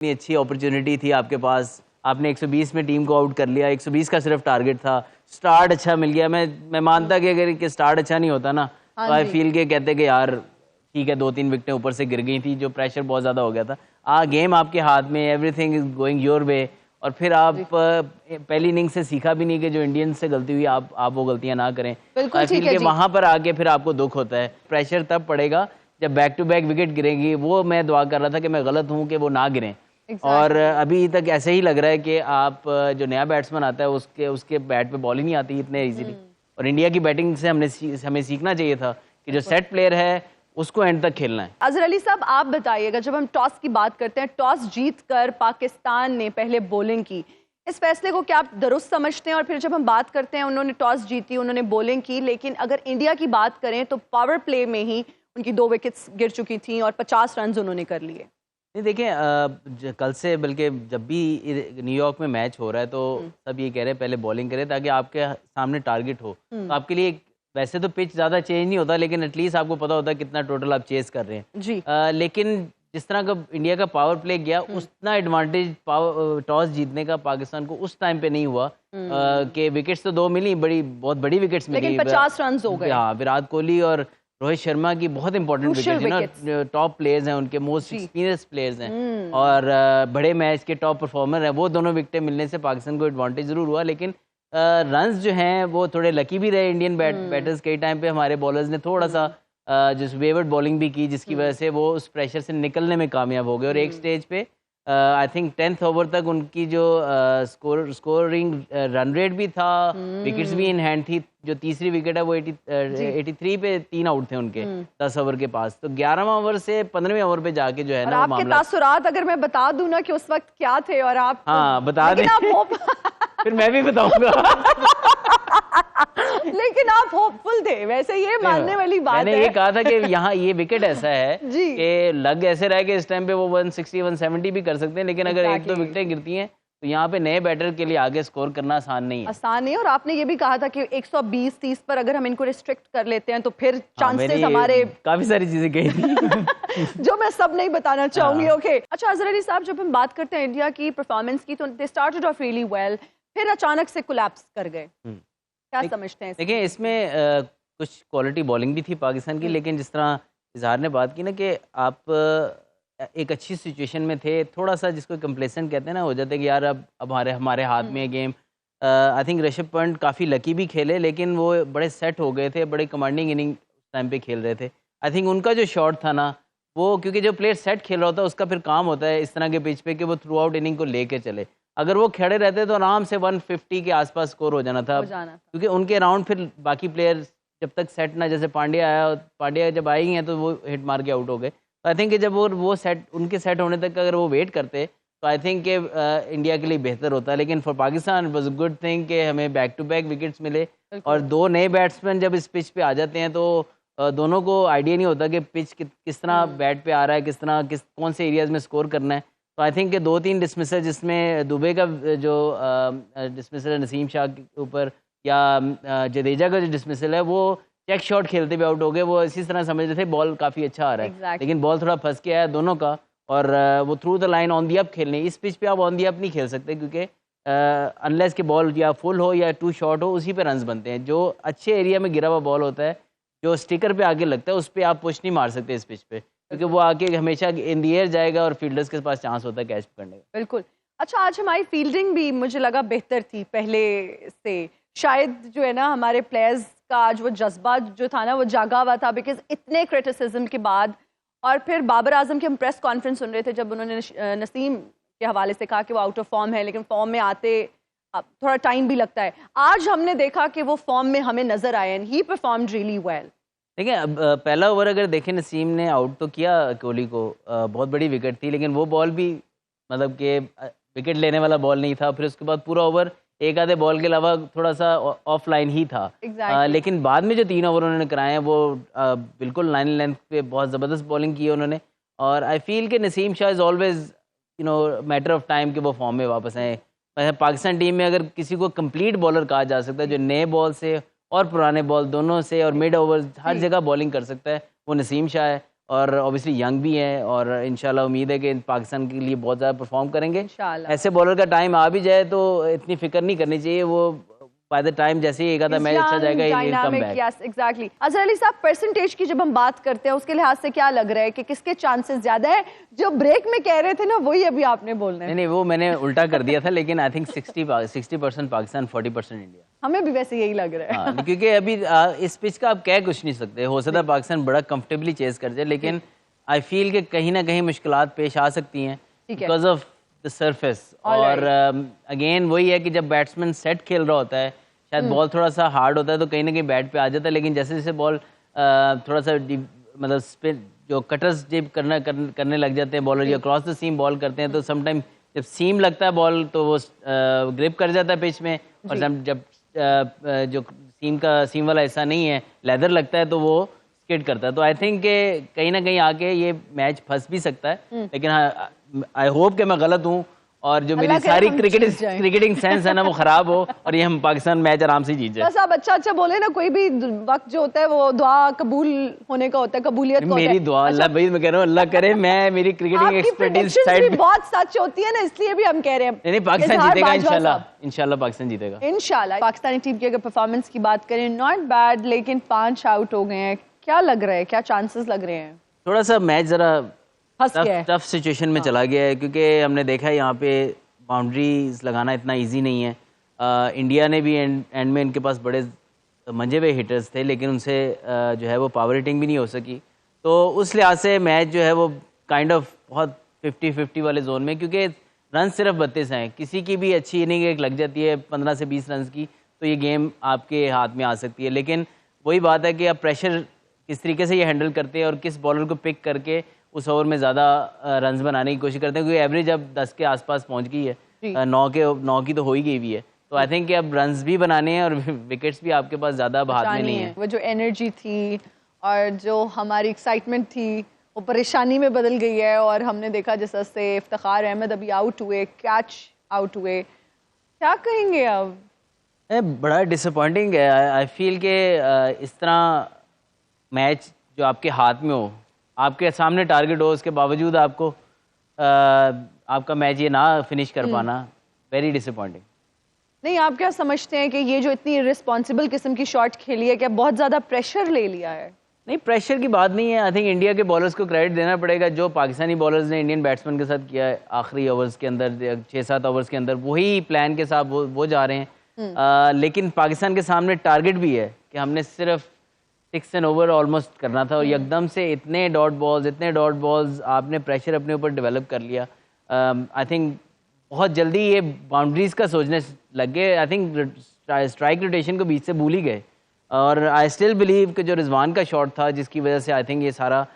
इतनी अच्छी अपॉर्चुनिटी थी आपके पास, आपने 120 में टीम को आउट कर लिया, 120 का सिर्फ टारगेट था, स्टार्ट अच्छा मिल गया। मैं मानता कि अगर कि स्टार्ट अच्छा नहीं होता ना तो आई फील के कहते कि यार ठीक है 2-3 विकेटें ऊपर से गिर गई थी, जो प्रेशर बहुत ज़्यादा हो गया था। गेम आपके हाथ में, everything is going your way, और फिर आप पहली इनिंग से सीखा भी नहीं कि जो इंडियंस से गलती हुई आप वो गलतियां ना करें। आई फील के वहां पर आके फिर आपको दुख होता है। प्रेशर तब पड़ेगा जब बैक टू बैक विकेट गिरेंगी। वो मैं दुआ कर रहा था कि मैं गलत हूँ कि वो ना गिरें। और अभी तक ऐसे ही लग रहा है कि आप जो नया बैट्समैन आता है उसके बैट पे बॉल ही नहीं आती इतने इजीली। और इंडिया की बैटिंग से हमें सीखना चाहिए था कि जो सेट प्लेयर है उसको एंड तक खेलना है। अजहर अली साहब, आप बताइएगा, जब हम टॉस की बात करते हैं, टॉस जीतकर पाकिस्तान ने पहले बॉलिंग की, इस फैसले को क्या आप दुरुस्त समझते हैं? और फिर जब हम बात करते हैं उन्होंने टॉस जीती, उन्होंने बॉलिंग की, लेकिन अगर इंडिया की बात करें तो पावर प्ले में ही उनकी 2 विकेट्स गिर चुकी थी और 50 रन उन्होंने कर लिए। नहीं देखिए, कल से बल्कि जब भी न्यूयॉर्क में मैच हो रहा है तो सब ये कह रहे हैं पहले बॉलिंग करें ताकि आपके सामने टारगेट हो। तो आपके लिए वैसे तो पिच ज़्यादा चेंज नहीं होता, लेकिन एटलीस्ट आपको पता होता है कितना टोटल आप चेस कर रहे हैं जी। लेकिन जिस तरह का इंडिया का पावर प्ले गया उतना एडवांटेज टॉस जीतने का पाकिस्तान को उस टाइम पे नहीं हुआ कि विकेट्स तो 2 मिली, बहुत बड़ी विकेट्स मिली, लेकिन 50 रन हो गए। हाँ, विराट कोहली और रोहित शर्मा की बहुत इंपॉर्टेंट विकेट है ना, टॉप प्लेयर्स हैं, उनके मोस्ट एक्सपीरियंस प्लेयर्स हैं और बड़े मैच के टॉप परफॉर्मर हैं। वो दोनों विकेटें मिलने से पाकिस्तान को एडवांटेज जरूर हुआ, लेकिन रन्स जो हैं वो थोड़े लकी भी रहे इंडियन बैटर्स। कई टाइम पे हमारे बॉलर्स ने थोड़ा सा जिस वेवर्ड बॉलिंग भी की, जिसकी वजह से वो उस प्रेशर से निकलने में कामयाब हो गए। और एक स्टेज पे आई थिंक 10th ओवर तक उनकी जो स्कोरिंग रन रेट भी था, विकेट्स भी इन हैंड थी। जो तीसरी विकेट है वो 83 पे 3 आउट थे उनके 10 ओवर के पास। तो 11वां ओवर से 15वें ओवर पे जाके जो है ना, आपके तासुरात अगर मैं बता दूं ना कि उस वक्त क्या थे और आप हाँ बता दें फिर मैं भी बताऊंगा लेकिन आप होपफुल थे, वैसे ये मानने वाली बात है। मैंने ये कहा था कि यहाँ ये विकेट ऐसा है कि लग ऐसे रहा है कि इस टाइम पे वो 160 170 भी कर सकते हैं, लेकिन अगर 1-2 विकेटें गिरती हैं तो यहाँ पे नए बैटर के लिए आगे स्कोर करना आसान नहीं है। आसान नहीं है। और आपने ये भी कहा था कि 120-30 पर अगर हम इनको रिस्ट्रिक्ट कर लेते हैं तो फिर चांसेस हमारे, काफी सारी चीजें कही थी जो मैं सब नहीं बताना चाहूंगी। ओके, अच्छा अजहर अली साहब, जब हम बात करते हैं इंडिया की परफॉर्मेंस की तो they started off really well, फिर अचानक से कोलैप्स कर गए। क्या समझते हैं? देखिए इसमें कुछ क्वालिटी बॉलिंग भी थी पाकिस्तान की, लेकिन जिस तरह इजहार ने बात की ना कि आप एक अच्छी सिचुएशन में थे, थोड़ा सा जिसको कंप्लेसेंट कहते हैं ना, हो जाता है कि यार अब हमारे हाथ में है game. I think Rishabh Pant काफ़ी लकी भी खेले, लेकिन वो बड़े सेट हो गए थे, बड़े कमांडिंग इनिंग टाइम पे खेल रहे थे। आई थिंक उनका जो शॉट था ना, वो क्योंकि जो प्लेयर सेट खेल रहा होता है उसका फिर काम होता है इस तरह के पिच पे कि वो थ्रू आउट इनिंग को लेके चले। अगर वो खड़े रहते तो आराम से 150 के आसपास स्कोर हो जाना था, क्योंकि उनके अराउंड फिर बाकी प्लेयर जब तक सेट ना, जैसे पांड्या जब आई हैं तो वो हिट मार के आउट हो गए। तो आई थिंक जब वो सेट उनके सेट होने तक अगर वो वेट करते तो आई थिंक इंडिया के लिए बेहतर होता है। लेकिन for Pakistan it was a good thing कि हमें बैक टू बैक विकेट्स मिले। और 2 नए बैट्समैन जब इस पिच पे आ जाते हैं तो दोनों को आइडिया नहीं होता कि पिच किस तरह बैट पे आ रहा है, कौन से एरियाज में स्कोर करना है। तो आई थिंक 2-3 डिसमिसल, जिसमें दुबे का जो डिसमिसल है नसीम शाह के ऊपर, या जडेजा का जो डिसमिसल है वो चेक शॉट खेलते हुए आउट हो गए। वो इसी तरह समझ रहे थे बॉल काफ़ी अच्छा आ रहा है, लेकिन बॉल थोड़ा फंस के आया दोनों का, और वो through the line on the up खेलने। इस पिच पे आप ऑन दी अप नहीं खेल सकते, क्योंकि अनलेस के बॉल या फुल हो या 2 शॉट हो, उसी पे रन्स बनते हैं। जो अच्छे एरिया में गिरा हुआ बॉल होता है, जो स्टिकर पे आगे लगता है, उस पर आप पुश नहीं मार सकते इस पिच पे, क्योंकि वो आके हमेशा इन दी एयर जाएगा और फील्डर्स के पास चांस होता है कैच पकड़ने का। बिल्कुल। अच्छा, आज हमारी फील्डिंग भी मुझे लगा बेहतर थी पहले से। शायद जो है ना, हमारे प्लेयर्स का आज वो जज्बा जो था ना, वो जागा हुआ था, बिकॉज इतने क्रिटिसिज्म के बाद। और फिर बाबर आजम की हम प्रेस कॉन्फ्रेंस सुन रहे थे जब उन्होंने नसीम के हवाले से कहा कि वो आउट ऑफ फॉर्म है, लेकिन फॉर्म में आते थोड़ा टाइम भी लगता है। आज हमने देखा कि वो फॉर्म में हमें नजर आए and he performed really well. देखिए अब पहला ओवर अगर देखें, नसीम ने आउट तो किया कोहली को, बहुत बड़ी विकेट थी, लेकिन वो बॉल भी मतलब कि विकेट लेने वाला बॉल नहीं था। फिर उसके बाद पूरा ओवर एक आधे बॉल के अलावा थोड़ा सा ऑफलाइन ही था। लेकिन बाद में जो 3 ओवर उन्होंने कराए हैं वो बिल्कुल लाइन लेंथ पे बहुत ज़बरदस्त बॉलिंग की है उन्होंने। और आई फील कि Naseem Shah is always matter of time कि वो फॉर्म में वापस आए। पाकिस्तान टीम में अगर किसी को कंप्लीट बॉलर कहा जा सकता है, जो नए बॉल से और पुराने बॉल दोनों से और मिड ओवर हर जगह बॉलिंग कर सकता है, वो नसीम शाह है। और ऑब्वियसली यंग भी हैं और इंशाल्लाह उम्मीद है कि पाकिस्तान के लिए बहुत ज़्यादा परफॉर्म करेंगे। इंशाल्लाह। ऐसे बॉलर का टाइम आ भी जाए तो इतनी फिक्र नहीं करनी चाहिए, वो बाय द टाइम जैसे ही एक आधा मैच अच्छा जाएगा he will come back. Yes exactly. Azhar Ali साहब, परसेंटेज की जब हम बात करते हैं उसके लिहाज से क्या लग रहा है कि किसके चांसेस ज्यादा है? जो ब्रेक में कह रहे थे ना वही अभी आपने बोलना है। नहीं, वो मैंने उल्टा कर दिया था, लेकिन आई थिंक 60% पाकिस्तान, 40% इंडिया। हमें भी वैसे यही लग रहा है। हाँ, क्योंकि अभी इस पिच का आप कह कुछ नहीं सकते, हो सकता है पाकिस्तान बड़ा कंफर्टेबली चेस कर जाए, लेकिन आई फील कि कहीं ना कहीं मुश्किलात पेश आ सकती हैं बिकॉज ऑफ द सरफेस। और अगेन वही है कि जब बैट्समैन सेट खेल रहा होता है, शायद बॉल थोड़ा सा हार्ड होता है तो कहीं ना कहीं बैट पे आ जाता है, लेकिन जैसे जैसे बॉल थोड़ा सा मतलब स्पिन जो कटर्स जब करने लग जाते हैं बॉलर या क्रॉस द सीम बॉल करते हैं, तो समटाइम जब सीम लगता है बॉल तो वो ग्रिप कर जाता है पिच में, और जब जो सीम वाला हिस्सा नहीं है, लेदर लगता है, तो वो स्किड करता है। तो आई थिंक के कहीं ना कहीं आके ये मैच फंस भी सकता है, लेकिन हाँ, आई होप कि मैं गलत हूँ और जो मेरी सारी क्रिकेटिंग सेंस है ना वो खराब हो और ये हम पाकिस्तान मैच आराम से जीत जाए। बस आप अच्छा बोले ना, कोई भी वक्त जो होता है वो दुआ कबूल होने का होता है, कबूलियत का मेरी दुआ अल्लाह भाई, मैं कह रहा हूँ अल्लाह करे मैं मेरी क्रिकेटिंग एक्सपर्टीज साइड बहुत सच होती है ना, इसलिए भी हम कह रहे हैं नहीं पाकिस्तान जीतेगा इंशाल्लाह पाकिस्तान जीतेगा इंशाल्लाह। पाकिस्तानी टीम की अगर परफॉर्मेंस की बात करें, नॉट बैड, लेकिन 5 आउट हो गए हैं। क्या लग रहा है, क्या चांसेस लग रहे हैं? थोड़ा सा मैच जरा टफ सिचुएशन में चला गया है, क्योंकि हमने देखा है यहाँ पे बाउंड्रीज लगाना इतना इजी नहीं है। इंडिया ने भी एंड में इनके पास बड़े मंजे हुए हिटर्स थे, लेकिन उनसे जो है वो पावर हिटिंग भी नहीं हो सकी। तो उस लिहाज से मैच जो है वो काइंड ऑफ बहुत 50-50 वाले जोन में, क्योंकि रन सिर्फ 32 हैं, किसी की भी अच्छी इनिंग एक लग जाती है 15 से 20 रन की, तो ये गेम आपके हाथ में आ सकती है। लेकिन वही बात है कि आप प्रेशर किस तरीके से ये हैंडल करते हैं और किस बॉलर को पिक करके उस ओवर में ज़्यादा रन्स बनाने की कोशिश करते हैं, क्योंकि एवरेज अब 10 के आसपास पहुंच गई है, 9 की तो हो ही गई भी है। तो आई थिंक कि अब रन्स भी बनाने हैं और विकेट्स भी आपके पास ज़्यादा हाथ में नहीं है। वो जो एनर्जी थी और जो हमारी एक्साइटमेंट थी वो परेशानी में बदल गई है, और हमने देखा जिस तरह से इफ्तिखार अहमद अभी आउट हुए, कैच आउट हुए, क्या कहेंगे अब? बड़ा डिसअपॉइंटिंग है। आई फील के इस तरह मैच जो आपके हाथ में हो, आपके सामने टारगेट हो, उसके बावजूद आपको आपका मैच ये ना फिनिश कर पाना, वेरी डिसअपॉइंटिंग। नहीं, आप क्या समझते हैं कि ये जो इतनी रिस्पॉन्सिबल किस्म की शॉट खेली है, क्या बहुत ज़्यादा प्रेशर ले लिया है? नहीं, प्रेशर की बात नहीं है। आई थिंक इंडिया के बॉलर्स को क्रेडिट देना पड़ेगा, जो पाकिस्तानी बॉलर्स ने इंडियन बैट्समैन के साथ किया है आखिरी ओवर्स के अंदर, 6-7 ओवर्स के अंदर वही प्लान के साथ वो जा रहे हैं। लेकिन पाकिस्तान के सामने टारगेट भी है कि हमने सिर्फ 6 एंड ओवर ऑलमोस्ट करना था, और एकदम से इतने डॉट बॉल्स आपने प्रेशर अपने ऊपर डेवलप कर लिया। आई थिंक बहुत जल्दी ये बाउंड्रीज का सोचने लग गए। आई थिंक स्ट्राइक रोटेशन को बीच से भूल ही गए, और आई स्टिल बिलीव कि जो रिजवान का शॉट था जिसकी वजह से आई थिंक ये सारा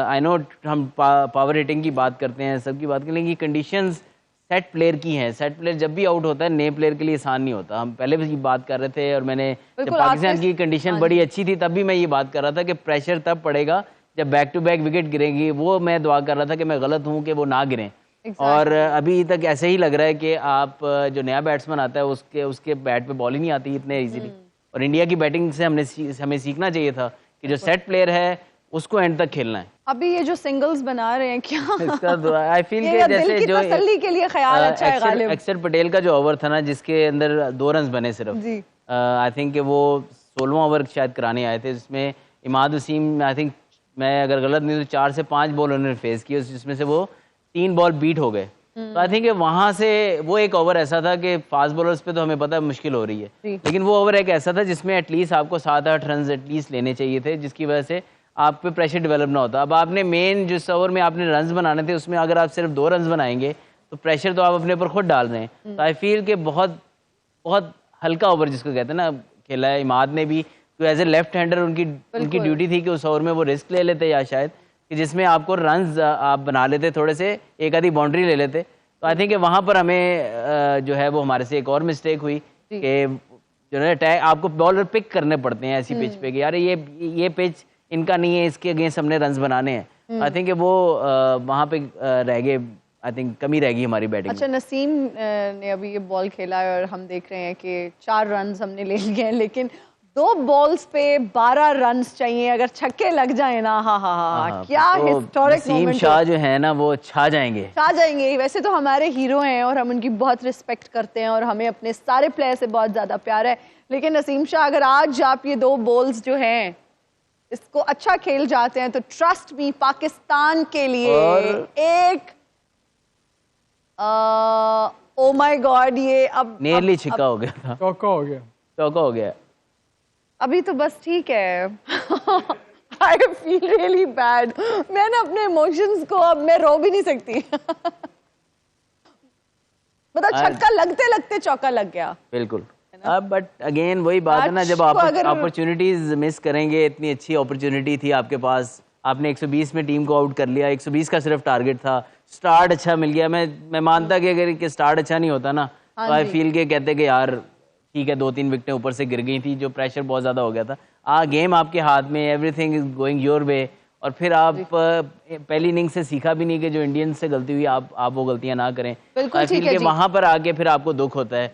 आई नो हम पावर हिटिंग की बात करते हैं, सबकी बात करें, लेकिन कंडीशंस सेट प्लेयर की हैं। सेट प्लेयर जब भी आउट होता है नए प्लेयर के लिए आसान नहीं होता। हम पहले भी बात कर रहे थे, और मैंने जब पाकिस्तान की कंडीशन बड़ी अच्छी थी तब भी मैं ये बात कर रहा था कि प्रेशर तब पड़ेगा जब बैक टू बैक विकेट गिरेगी। वो मैं दुआ कर रहा था कि मैं गलत हूँ कि वो ना गिरें। और अभी तक ऐसे ही लग रहा है कि आप जो नया बैट्समैन आता है उसके बैट पे बॉल ही नहीं आती इतने इजीली। और इंडिया की बैटिंग से हमें सीखना चाहिए था कि जो सेट प्लेयर है उसको एंड तक खेलना है। अभी ये जो सिंगल्स बना रहे हैं, क्या इसका आई फील के जैसे जो तसल्ली के लिए ख्याल अच्छा है गालिब। अक्षर पटेल का जो ओवर था ना, जिसके अंदर 2 रन बने सिर्फ, आई थिंक वो 16वां ओवर शायद कराने आए थे, जिसमें इमाद वसीम, आई थिंक मैं अगर गलत नहीं तो 4 से 5 बॉल उन्होंने फेस किए, जिसमें से वो 3 बॉल बीट हो गए। तो आई थिंक वहां से वो एक ओवर ऐसा था कि फास्ट बॉलर्स पे तो हमें पता है मुश्किल हो रही है, लेकिन वो ओवर एक ऐसा था जिसमें एटलीस्ट आपको 7-8 रन एटलीस्ट लेने चाहिए थे, जिसकी वजह से आप पे प्रेशर डेवलप ना होता। अब आपने मेन जिस ओवर में आपने रन्स बनाने थे उसमें अगर आप सिर्फ 2 रन बनाएंगे तो प्रेशर तो आप अपने ऊपर खुद डाल रहे हैं। तो आई फील कि बहुत बहुत हल्का ओवर जिसको कहते हैं ना खेला है इमाद ने भी, तो एज ए लेफ्ट हैंडर उनकी ड्यूटी थी कि उस ओवर में वो रिस्क ले लेते, या शायद कि जिसमें आपको रन्स आप बना लेते, थोड़े से एक आधी बाउंड्री ले लेते। तो आई थिंक वहाँ पर हमें जो है वो हमारे से एक और मिस्टेक हुई कि जो है अटैक आपको बॉलर पिक करने पड़ते हैं ऐसी पिच पे कि यार ये पिच इनका नहीं है, इसके अगेंस्ट हमने रन्स बनाने हैं। आई थिंक वो वहाँ पे रह गए, आई थिंक कमी रह गई हमारी बैटिंग। अच्छा, नसीम ने अभी ये बॉल खेला है और हम देख रहे हैं कि 4 रन्स हमने ले लिए हैं, लेकिन 2 बॉल्स पे 12 रन्स चाहिए, अगर छक्के लग जाए ना, हाँ हाँ हाँ, क्या तो हिस्टोरिक नसीम मोमेंट शाह जो है ना वो छा जाएंगे। छा जाएंगे। वैसे तो हमारे हीरो हैं और हम उनकी बहुत रिस्पेक्ट करते हैं और हमें अपने सारे प्लेयर से बहुत ज़्यादा प्यार है, लेकिन नसीम शाह अगर आज आप ये 2 बॉल्स जो हैं इसको अच्छा खेल जाते हैं तो ट्रस्ट मी पाकिस्तान के लिए एक ओ माय गॉड, ये अब नियरली छिक्का हो गया था, चौका हो गया। चौका हो गया। अभी तो बस ठीक है। I feel really bad. मैं ना अपने इमोशंस को अब मैं रो भी नहीं सकती। मतलब छक्का लगते लगते चौका लग गया। बिल्कुल। अब बट अगेन वही बात है ना, जब आप अपॉर्चुनिटीज मिस करेंगे, इतनी अच्छी अपॉर्चुनिटी थी आपके पास, आपने 120 में टीम को आउट कर लिया, 120 का सिर्फ टारगेट था, स्टार्ट अच्छा मिल गया। मैं मानता कि अगर कि स्टार्ट अच्छा नहीं होता ना तो आई फील के कहते कि यार ठीक है 2-3 विकेटें ऊपर से गिर गई थी, जो प्रेशर बहुत ज़्यादा हो गया था। गेम आपके हाथ में, everything is going your way, और फिर आप पहली इनिंग से सीखा भी नहीं कि जो इंडियंस से गलती हुई आप वो गलतियां ना करें। बिल्कुल ठीक है जी। वहां पर आके फिर आपको दुख होता है